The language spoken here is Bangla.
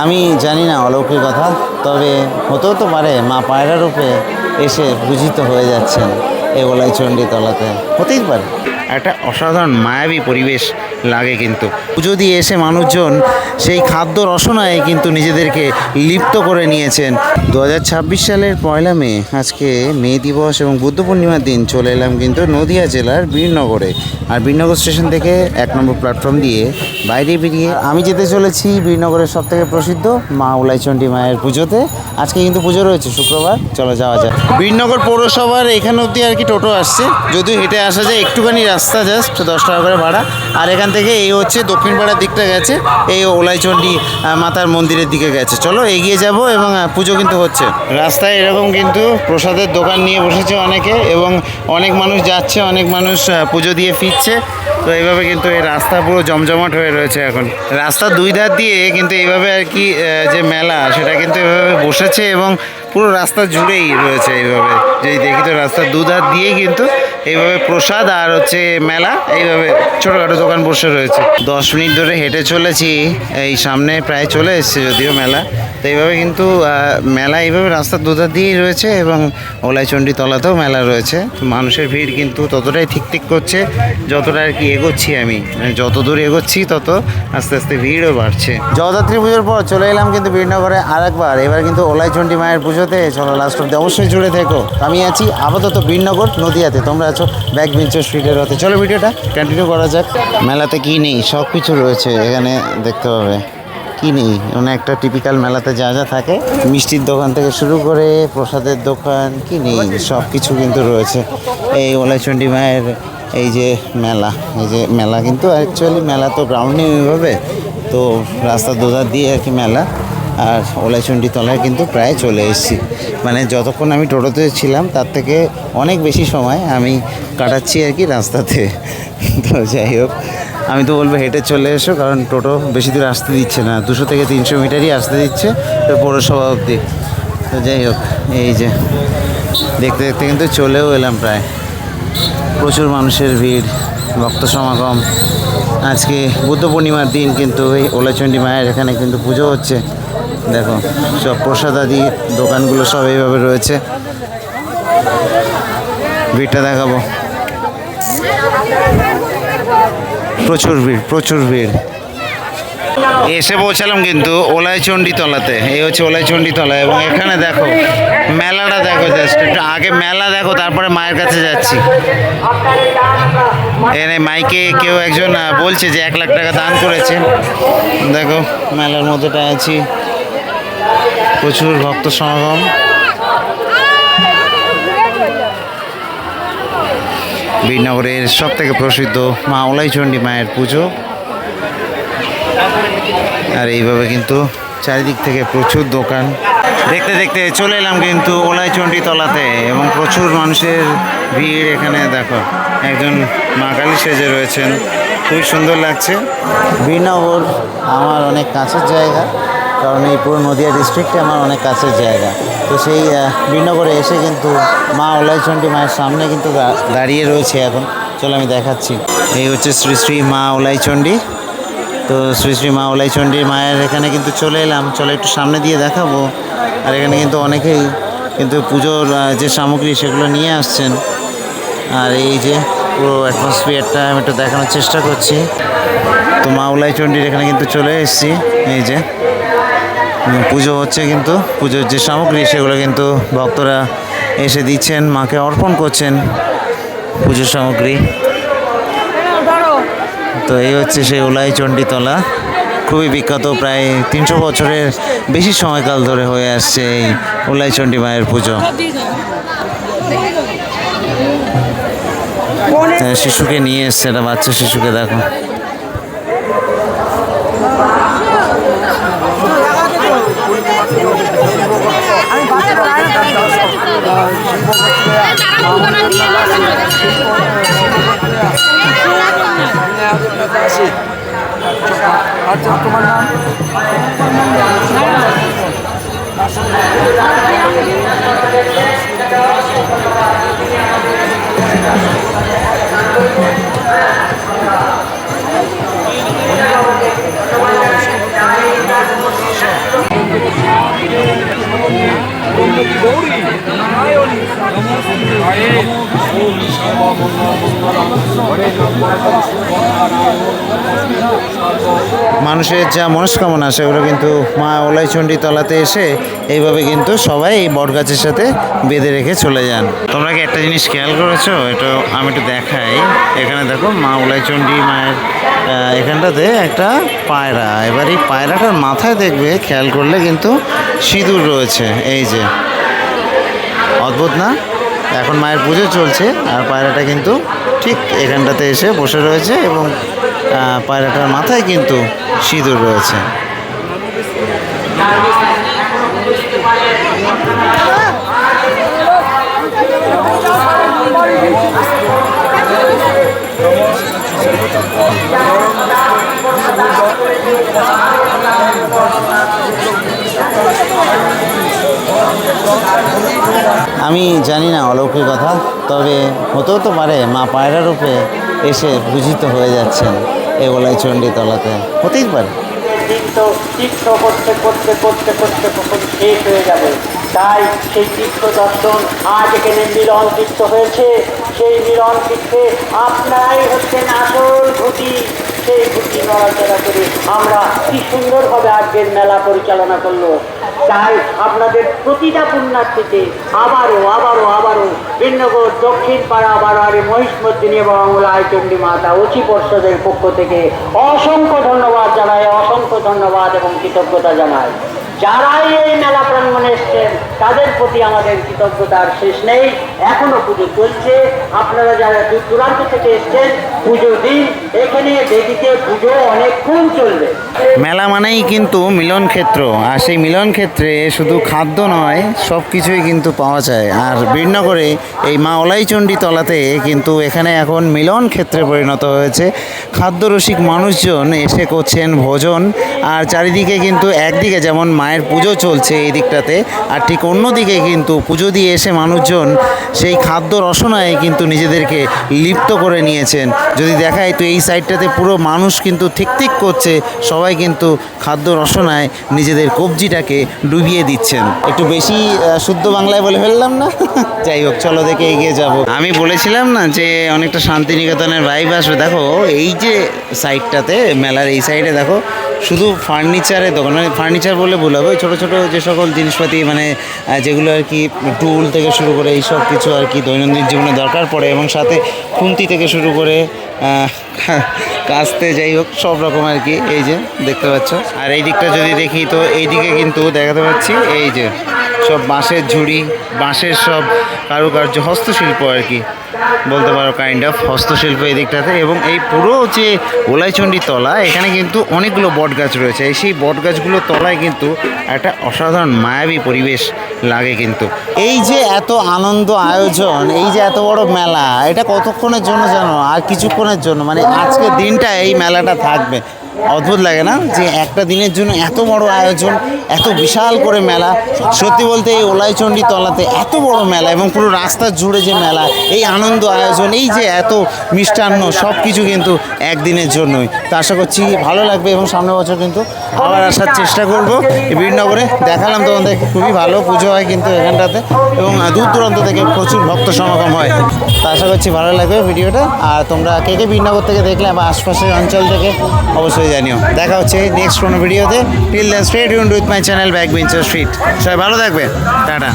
আমি জানি না অলৌকিক কথা, তবে হতেও তো পারে মা পায়রা রূপে এসে পূজিত হয়ে যাচ্ছেন এই ওলাইচণ্ডী তলাতে, হতেই পারে। একটা অসাধারণ মায়াবী পরিবেশ লাগে কিন্তু পুজো দিয়ে এসে মানুষজন সেই খাদ্য রসনায় কিন্তু নিজেদেরকে লিপ্ত করে নিয়েছেন। 2026 সালের 1 মে আজকে মে দিবস এবং বুদ্ধ পূর্ণিমার দিন চলে এলাম কিন্তু নদিয়া জেলার বীরনগরে। আর বীরনগর স্টেশন থেকে 1 নম্বর প্ল্যাটফর্ম দিয়ে বাইরে বেরিয়ে আমি যেতে চলেছি বীরনগরের সবথেকে প্রসিদ্ধ মা ওলাইচণ্ডী মায়ের পুজোতে। আজকে কিন্তু পুজো রয়েছে শুক্রবার, চলো যাওয়া যায়। বীরনগর পৌরসভার এখান অবধি আর কি টোটো আসছে, যদিও হেঁটে আসা যায়, একটুখানি রাস্তা জাস্ট 10 টাকা করে ভাড়া। আর এখান থেকে এই হচ্ছে দক্ষিণ পাড়ার দিকটা গেছে, এই ওলাইচণ্ডী মাতার মন্দিরের দিকে গেছে। চলো এগিয়ে যাব এবং পুজো কিন্তু হচ্ছে। রাস্তায় এরকম কিন্তু প্রসাদের দোকান নিয়ে বসেছে অনেকে এবং অনেক মানুষ যাচ্ছে, অনেক মানুষ পুজো দিয়ে ফিরছে। তো এইভাবে কিন্তু এই রাস্তা পুরো জমজমাট হয়ে রয়েছে এখন। রাস্তার দুই ধার দিয়ে কিন্তু এইভাবে আর কি যে মেলা সেটা কিন্তু এভাবে বসেছে এবং পুরো রাস্তা জুড়েই রয়েছে এইভাবে। যেই দেখি তো রাস্তার দুধার দিয়েই কিন্তু এইভাবে প্রসাদ আর হচ্ছে মেলা, এইভাবে ছোটোখাটো দোকান বসে রয়েছে। 10 মিনিট ধরে হেঁটে চলেছি, এই সামনে প্রায় চলে এসছে যদিও মেলা। তো এইভাবে কিন্তু মেলা এইভাবে রাস্তার দুধার দিয়েই রয়েছে এবং ওলাইচণ্ডী তলাতেও মেলা রয়েছে। মানুষের ভিড় কিন্তু ততটাই ঠিক করছে যতটা আর কি এগোচ্ছি আমি, মানে যত দূর এগোচ্ছি তত আস্তে আস্তে ভিড়ও বাড়ছে। জগদ্ধাত্রী পুজোর পর চলে এলাম কিন্তু বীরনগরে আরেকবার, এবার কিন্তু ওলাইচণ্ডী মায়ের পুজোতে। চলো লাস্ট অব্দি অবশ্যই জুড়ে থেকো। আমি আছি আপাতত বীরনগর নদিয়াতে, তোমরা আছো ব্যাক বেঞ্চার স্ট্রিটের হতে। চলো ভিডিওটা কন্টিনিউ করা যাক। মেলাতে কি নেই, সব কিছু রয়েছে এখানে, দেখতে পাবে কি নেই। মানে একটা টিপিক্যাল মেলাতে যা যা থাকে, মিষ্টির দোকান থেকে শুরু করে প্রসাদের দোকান, কি নেই সব কিছু কিন্তু রয়েছে এই ওলাইচণ্ডী মায়ের এই যে মেলা। এই যে মেলা কিন্তু অ্যাকচুয়ালি মেলা তো গ্রাউন্ড নেই ওইভাবে, তো রাস্তার দুধার দিয়ে আর কি মেলা। আর ওলাইচণ্ডী তলায় কিন্তু প্রায় চলে এসেছি, মানে যতক্ষণ আমি টোটোতে ছিলাম তার থেকে অনেক বেশি সময় আমি কাটাচ্ছি আর কি রাস্তাতে। তো যাই হোক, আমি তো বলবো হেঁটে চলে এসো, কারণ টোটো বেশি দূর আসতে দিচ্ছে না, 200 থেকে 300 মিটারই আসতে দিচ্ছে তো পৌরসভা অবধি। তো যাই হোক, এই যে দেখতে দেখতে কিন্তু চলেও এলাম প্রায়। প্রচুর মানুষের ভিড়, ভক্ত সমাগম। আজকে বুদ্ধ পূর্ণিমার দিন কিন্তু এই ওলাইচণ্ডী মায়ের এখানে কিন্তু পুজো হচ্ছে। দেখো সব প্রসাদাদি দোকানগুলো সব এইভাবে রয়েছে। ভিড়টা দেখাবো, প্রচুর ভিড় প্রচুর ভিড়। এসে পৌঁছালাম কিন্তু ওলাইচণ্ডী তলাতে। এই হচ্ছে ওলাইচণ্ডী তলা এবং এখানে দেখো মেলাটা দেখো, জাস্ট একটু আগে মেলা দেখো তারপরে মায়ের কাছে যাচ্ছি। এখানে মাইকে কেউ একজন বলছে যে 1 লাখ টাকা দান করেছে। দেখো মেলার মধ্যেটা আছি, প্রচুর ভক্ত সমাগম। বীরনগরের সব থেকে প্রসিদ্ধ মা ওলাইচণ্ডী মায়ের পুজো। আর এইভাবে কিন্তু চারিদিক থেকে প্রচুর দোকান। দেখতে দেখতে চলে এলাম কিন্তু ওলাইচণ্ডী তলাতে এবং প্রচুর মানুষের ভিড়। এখানে দেখো একজন মা কালী সেজে রয়েছেন, খুবই সুন্দর লাগছে। বীরনগর আমার অনেক কাছের জায়গা, কারণ এই পুরো নদিয়া ডিস্ট্রিক্টে আমার অনেক কাছের জায়গা। তো সেই বীরনগরে এসে কিন্তু মা ওলাইচণ্ডী মায়ের সামনে কিন্তু দাঁড়িয়ে রয়েছে এখন। চলো আমি দেখাচ্ছি। এই হচ্ছে শ্রী শ্রী মা ওলাইচণ্ডী। তো শ্রী শ্রী মা ওলাইচণ্ডীর মায়ের এখানে কিন্তু চলে এলাম। চলো একটু সামনে দিয়ে দেখাবো। আর এখানে কিন্তু অনেকেই কিন্তু পুজোর যে সামগ্রী সেগুলো নিয়ে আসছেন। আর এই যে পুরো অ্যাটমসফিয়ারটা আমি একটু দেখানোর চেষ্টা করছি। তো মা ওলাইচণ্ডীর এখানে কিন্তু চলে এসেছি। এই যে পুজো হচ্ছে, কিন্তু পুজোর যে সামগ্রী সেগুলো কিন্তু ভক্তরা এসে দিচ্ছেন, মাকে অর্পণ করছেন পুজোর সামগ্রী। তো এই হচ্ছে সেই ওলাইচণ্ডী তলা, খুবই বিখ্যাত। প্রায় 300 বছরের বেশি সময়কাল ধরে হয়ে আসছে এই ওলাইচণ্ডী মায়ের পুজো। শিশুকে নিয়ে এসছে, একটা বাচ্চা শিশুকে দেখো। তোমার নাম? গৌরী নারায়ণী নমস্তে ওম মানুষের যা মনস্কামনা সেগুলো কিন্তু মা ওলাইচণ্ডী তলাতে এসে এইভাবে কিন্তু সবাই এই বটগাছের সাথে বেঁধে রেখে চলে যান। তোমরা কি একটা জিনিস খেয়াল করেছো? এটা আমি একটু দেখাই। এখানে দেখো মা ওলাইচণ্ডী মায়ের এখানটাতে একটা পায়রা। এবার এই পায়রাটার মাথায় দেখবে খেয়াল করলে কিন্তু সিঁদুর রয়েছে। এই যে অদ্ভুত না? এখন মায়ের পুজো চলছে আর পায়রাটা কিন্তু ঠিক এখানটাতে এসে বসে রয়েছে এবং পায়রাটার মাথায় কিন্তু সিঁদুর রয়েছে। আমি জানি না অলৌকিক কথা, তবে হতেও তো পারে মা পায়রা রূপে এসে পূজিত হয়ে যাচ্ছেন এই ওলাইচণ্ডী তলাতে, হতেই পারে। তীর্থ করতে করতে করতে করতে কখন শেষ হয়ে যাবে। তাই সেই তীর্থ দর্শন আজ এখানে মিলন তীর্থ হয়েছে। সেই মিলন তীর্থে আপনারাই হচ্ছেন আসল ঘুঁটি। সেই ঘুঁটি নড়াচড়া করে আমরা কি সুন্দরভাবে আজকের মেলা পরিচালনা করলো। তাই আপনাদের প্রতিটা পুণ্যার্থীতে আবারও ভিন্নগর দক্ষিণ পাড়া বারোয়ারি মহিষমর্দিনী এবং ওলাইচণ্ডী মাতা অচি পর্ষদের পক্ষ থেকে অসংখ্য ধন্যবাদ জানাই, অসংখ্য ধন্যবাদ এবং কৃতজ্ঞতা জানাই। যারাই এই মেলা প্রাঙ্গণে এসছেন তাদের প্রতি আমাদের কৃতজ্ঞতার শেষ নেই। এখনো পুজো চলছে। আপনারা যারা দূর দূরান্ত থেকে এসছেন পুজো দিন। এখানে দেবীতে পুজো অনেকক্ষণ চলবে। মেলা মানেই কিন্তু মিলন ক্ষেত্র, আর সেই মিলন ক্ষেত্রে শুধু খাদ্য নয় সব কিছুই কিন্তু পাওয়া যায়। আর বীরনগরে এই মা ওলাইচণ্ডী তলাতে কিন্তু এখানে এখন মিলন ক্ষেত্রে পরিণত হয়েছে। খাদ্যরসিক মানুষজন এসে করছেন ভোজন, আর চারিদিকে কিন্তু একদিকে যেমন মায়ের পুজো চলছে এই দিকটাতে, আর ঠিক অন্যদিকে কিন্তু পুজো দিয়ে এসে মানুষজন সেই খাদ্য রসনায় কিন্তু নিজেদেরকে লিপ্ত করে নিয়েছেন। যদি দেখায় তো এই সাইডটাতে পুরো মানুষ কিন্তু ঠিক করছে, সবাই কিন্তু খাদ্য রসনায় নিজেদের কবজিটাকে ডুবিয়ে দিচ্ছেন। একটু বেশি শুদ্ধ বাংলায় বলে ফেললাম না? যাই হোক, চলো দেখে এগিয়ে যাব। আমি বলেছিলাম না যে অনেকটা শান্তিনিকেতনের ভাইব আসবে। দেখো এই যে সাইডটাতে মেলার এই সাইডে দেখো শুধু ফার্নিচারের দোকান, মানে ফার্নিচার বললে ভুল হবে, ছোটো ছোটো যে সকল জিনিসপাতি মানে যেগুলো আর কি টুল থেকে শুরু করে এই সব কিছু আর কি দৈনন্দিন জীবনে দরকার পড়ে, এবং সাথে খুন্তি থেকে শুরু করে কাস্তে, যাই হোক সব রকম আর কি এই যে দেখতে পাচ্ছ। আর এই দিকটা যদি দেখি তো এই দিকে কিন্তু দেখাতে পাচ্ছি এই যে সব বাঁশের ঝুড়ি, বাঁশের সব কারুকার্য, হস্তশিল্প আর কি বলতে পারো, কাইন্ড অফ হস্তশিল্প এই দিকটাতে। এবং এই পুরো যে ওলাইচণ্ডী তলা, এখানে কিন্তু অনেকগুলো বট গাছ রয়েছে। সেই বট গাছগুলোর তলায় কিন্তু একটা অসাধারণ মায়াবী পরিবেশ লাগে। কিন্তু এই যে এত আনন্দ আয়োজন, এই যে এত বড় মেলা, এটা কতক্ষণের জন্য জানো? আর কিছুক্ষণের জন্য, মানে আজকের দিনটা এই মেলাটা থাকবে। অদ্ভুত লাগে না যে একটা দিনের জন্য এত বড় আয়োজন, এত বিশাল করে মেলা। সত্যি বলতে এই ওলাইচণ্ডী তলাতে এত বড় মেলা এবং পুরো রাস্তা জুড়ে যে মেলা, এই আনন্দ আয়োজন, এই যে এত মিষ্টান্ন, সব কিছু কিন্তু একদিনের জন্যই। তো আশা করছি ভালো লাগবে এবং সামনের বছর কিন্তু আবার আসার চেষ্টা করব। এই বীরনগরে দেখালাম তোমাদের, খুবই ভালো পুজো হয় কিন্তু এখানটাতে, এবং দূর দূরান্ত থেকে প্রচুর ভক্ত সমাগম হয়। তো আশা করছি ভালো লাগবে ভিডিওটা। আর তোমরা কে কে বীরনগর থেকে দেখলে বা আশপাশের অঞ্চল থেকে অবশ্যই জানিও। দেখা হচ্ছে নেক্সট কোনো ভিডিওতে। Till then stay tuned with my channel backbencher street. সবাই ভালো থাকবে, টাটা।